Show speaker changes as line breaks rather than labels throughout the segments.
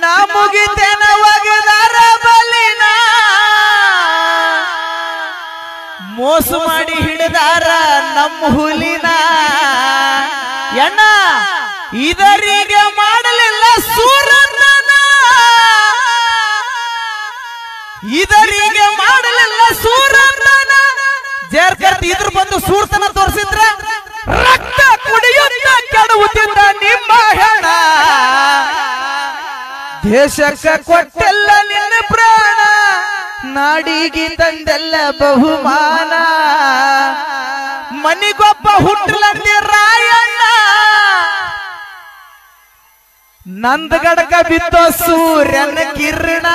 ನಾ ಮುಗಿತೇನ ಒಗದಾರ ಬಲಿನ ಮೋಸ ಮಾಡಿ ಹಿಡಿದಾರ ನಮ್ಮ ಹುಲಿನ ಎಣ್ಣ ಇದರಿಗೆ ಮಾಡಲಿಲ್ಲ ಸೂರನ್ನ ಇದರಿಗೆ ಮಾಡಲಿಲ್ಲ ಸೂರನ್ನ ಜೇರ್ಕರ್ತಿ ಇದ್ರ ಬಂದು ಸೂರ್ತನ ತೋರಿಸಿದ್ರ ರಕ್ತ ಕುಡಿಯುತ್ತ ಕೆಡುವುದಿಲ್ಲ ನಿಮ್ಮ ಹೆಣ ದೇಶಕ್ಕೆ ಕೊಟ್ಟೆಲ್ಲ ನಿನ್ನ ಪ್ರಾಣ ನಾಡಿಗೆ ತಂದೆಲ್ಲ ಬಹುಮಾನ ಮನಿಗೊಬ್ಬ ಹುಟ್ಟಲಂದಿ ರಾಯಣ್ಣ ನಂದಗಡಕ ಬಿತ್ತೋ ಸೂರ್ಯನ ಕಿರಣ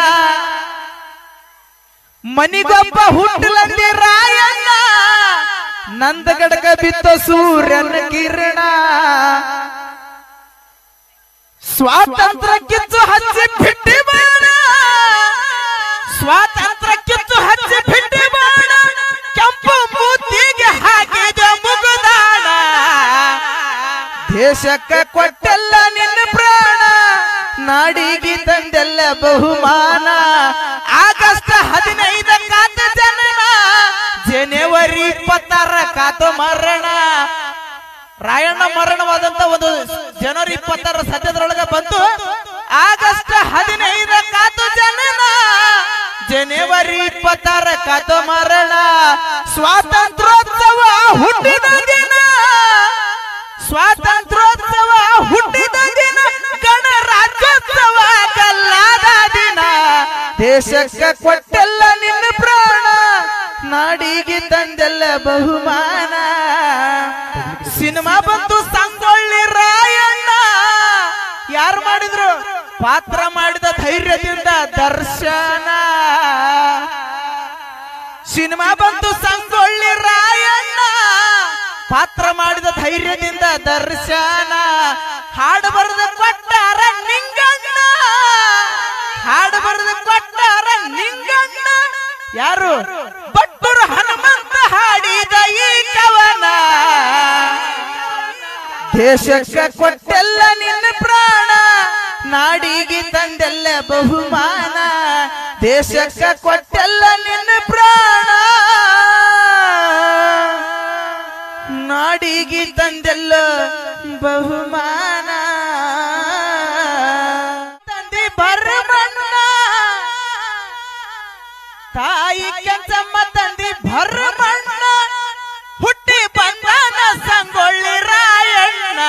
ಮನಿಗೊಬ್ಬ ಹುಟ್ಟಲಂದಿ ರಾಯಣ್ಣ ನಂದಗಡಕ ಬಿತ್ತೋ ಸೂರ್ಯನ ಕಿರಣ ಸ್ವಾತಂತ್ರ್ಯಕ್ಕಿತ್ತು ಹಚ್ಚಿ ಬಿಟ್ಟಿ ಬಾಣ ಸ್ವಾತಂತ್ರ್ಯಕ್ಕಿತ್ತು ಹಚ್ಚಿ ಬಿಟ್ಟಿ ಬಾಣ ಕೆಂಪು ಮೂತಿಗೆ ಹಾಕಿದ ಮುಗುದಾಣ ದೇಶಕ್ಕೆ ಕೊಟ್ಟೆಲ್ಲ ನಿನ್ನ ಪ್ರಾಣ ನಾಡಿಗೆ ತಂದೆಲ್ಲ ಬಹುಮಾನ ಆಗಸ್ಟ್ 15 ಕಾತ ಜನನ ಜನವರಿ 26 ಕಾತ ಮರಣ ರಾಯಣ್ಣ ಮರಣವಾದಂತ ಒಂದು ಜನವರಿ 26 ಸದ್ಯದೊಳಗೆ ಬಂತು ಆಗಸ್ಟ್ 15 ಕಾತು ಜನನ ಜನವರಿ 26 ಕಾತು ಮರಣ ಸ್ವಾತಂತ್ರ್ಯೋತ್ಸವ ಹುಟ್ಟಿದ ದಿನ ಸ್ವಾತಂತ್ರ್ಯೋತ್ಸವ ಹುಟ್ಟಿದ ದಿನ ಗಣರಾಜ್ಯೋತ್ಸವ ಕಲ್ಲಾದ ದಿನ ದೇಶಕ್ಕೆ ಕೊಟ್ಟೆಲ್ಲ ನಿನ್ನ ಪ್ರಾಣ ನಾಡಿಗೆ ತಂದೆಲ್ಲ ಬಹುಮಾನ ಸಿನಿಮಾ ಬಂತು ಸಂಗೊಳ್ಳಿ ರಾಯಣ್ಣ ಯಾರು ಮಾಡಿದ್ರು ಪಾತ್ರ ಮಾಡಿದ ಧೈರ್ಯದಿಂದ ದರ್ಶನ ಸಿನಿಮಾ ಬಂತು ಸಂಗೊಳ್ಳಿ ರಾಯಣ್ಣ ಪಾತ್ರ ಮಾಡಿದ ಧೈರ್ಯದಿಂದ ದರ್ಶನ ಹಾಡು ಬರೆದು ಕೊಟ್ಟಾರ ನಿಂಗಣ್ಣ ಹಾಡು ಬರೆದು ಕೊಟ್ಟಾರ ನಿಂಗಣ್ಣ ಯಾರು ಬಟ್ಟೂರು ಹನುಮಂತ ಹಾಡಿದ ಈ ಕವನ ದೇಶಕ್ಕೆ ಕೊಟ್ಟೆಲ್ಲ ನಿನ್ನ ಪ್ರಾಣ ನಾಡಿಗೆ ತಂದೆಲ್ಲ ಬಹುಮಾನ ದೇಶಕ್ಕೆ ಕೊಟ್ಟೆಲ್ಲ ನಿನ್ನ ಪ್ರಾಣ ನಾಡಿಗೆ ತಂದೆಲ್ಲ ಬಹುಮಾನ ತಂದೆ ಭರಮಣ್ಣ ತಾಯಿ ಕೆಂಚಮ್ಮ ತಂದೆ ಭರಮಣ್ಣ ಹುಟ್ಟಿ ಬಂದಾನ ಸಂಗೊಳ್ಳಿ ರಾಯಣ್ಣ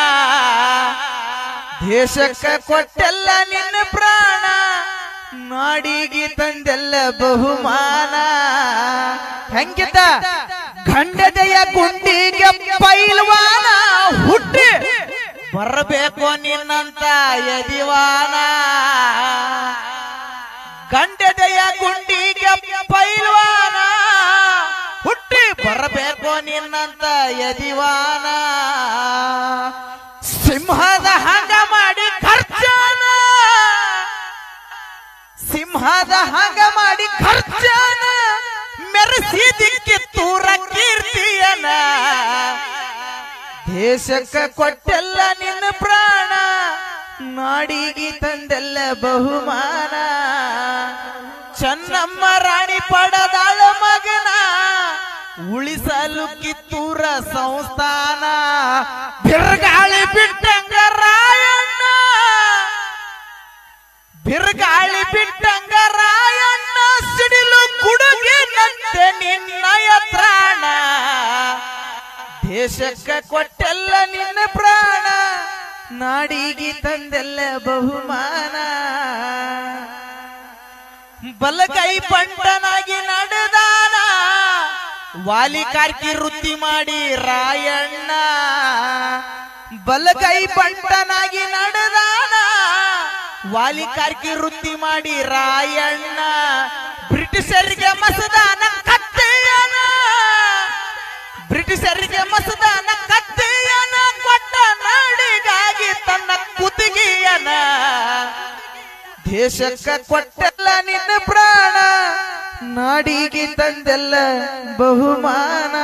ದೇಶಕ್ಕೆ ಕೊಟ್ಟೆಲ್ಲ ನಿನ್ನ ಪ್ರಾಣ ನಾಡಿಗೆ ತಂದೆಲ್ಲ ಬಹುಮಾನ ಹೆಂಗಿದ್ದ ಗಂಡದೆಯ ಗುಂಡಿಗೆ ಪೈಲ್ವಾನ ಹುಟ್ಟಿ ಬರಬೇಕು ನಿನ್ನಂತ ಯದಿವಾನ ಗಂಡದೆಯ ಗುಂಡಿಗೆ ಪೈಲ್ವಾನ ಹುಟ್ಟಿ ಬರಬೇಕು ನಿನ್ನಂತ ಯದಿವಾನ ಸಿಂಹದ ಹಂಗ ಮಾಡಿ ಖರ್ಚನ ಸಿಂಹದ ಹಂಗ ಮಾಡಿ ಖರ್ಚನ ಮೆರೆಸಿದಿ ಕಿತ್ತೂರ ಕೀರ್ತಿಯನ ದೇಶಕ್ಕೆ ಕೊಟ್ಟೆಲ್ಲ ನಿನ್ನ ಪ್ರಾಣ ನಾಡಿಗೆ ತಂದೆಲ್ಲ ಬಹುಮಾನ ಚೆನ್ನಮ್ಮ ರಾಣಿ ಪಡದಾಳ ಮಗನ ಉಳಿಸಲು ಕಿತ್ತೂರ ಸಂಸ್ಥಾನ ಬಿರುಗಾಳಿ ಬಿಟ್ಟಂಗ ರಾಯಣ್ಣ ಬಿರುಗಾಳಿ ಬಿಟ್ಟಂಗ ರಾಯಣ್ಣ ಸಿಡಿಲು ಗುಡುಗಿನಂತೆ ನಿನ್ನಯ ತ್ರಾಣ ದೇಶಕ್ಕೆ ಕೊಟ್ಟೆಲ್ಲ ನಿನ್ನ ಪ್ರಾಣ ನಾಡಿಗೆ ತಂದೆಲ್ಲ ಬಹುಮಾನ ಬಲಗೈ ಬಂಟನಾಗಿ ನಡೆದಾನ ವಾಲಿ ಕಾರ್ಕಿ ವೃತ್ತಿ ಮಾಡಿ ರಾಯಣ್ಣ ಬಲಗೈ ಬಂಟನಾಗಿ ನಡೆದಾನ ವಾಲಿ ಕಾರ್ಕಿ ವೃತ್ತಿ ಮಾಡಿ ರಾಯಣ್ಣ ಬ್ರಿಟಿಷರಿಗೆ ಮಸದಾನ ಕತ್ತೆಯನ ಬ್ರಿಟಿಷರಿಗೆ ಮಸದಾನ ಕತ್ತೆಯನ ಕೊಟ್ಟ ನಾಡಿಗಾಗಿ ತನ್ನ ಕುತ್ತಿಗೆಯನ ದೇಶಕ್ಕೆ ಕೊಟ್ಟೆಲ್ಲ ನಿನ್ನ ಪ್ರಾಣ ನಾಡಿಗೆ ತಂದೆಲ್ಲ ಬಹುಮಾನ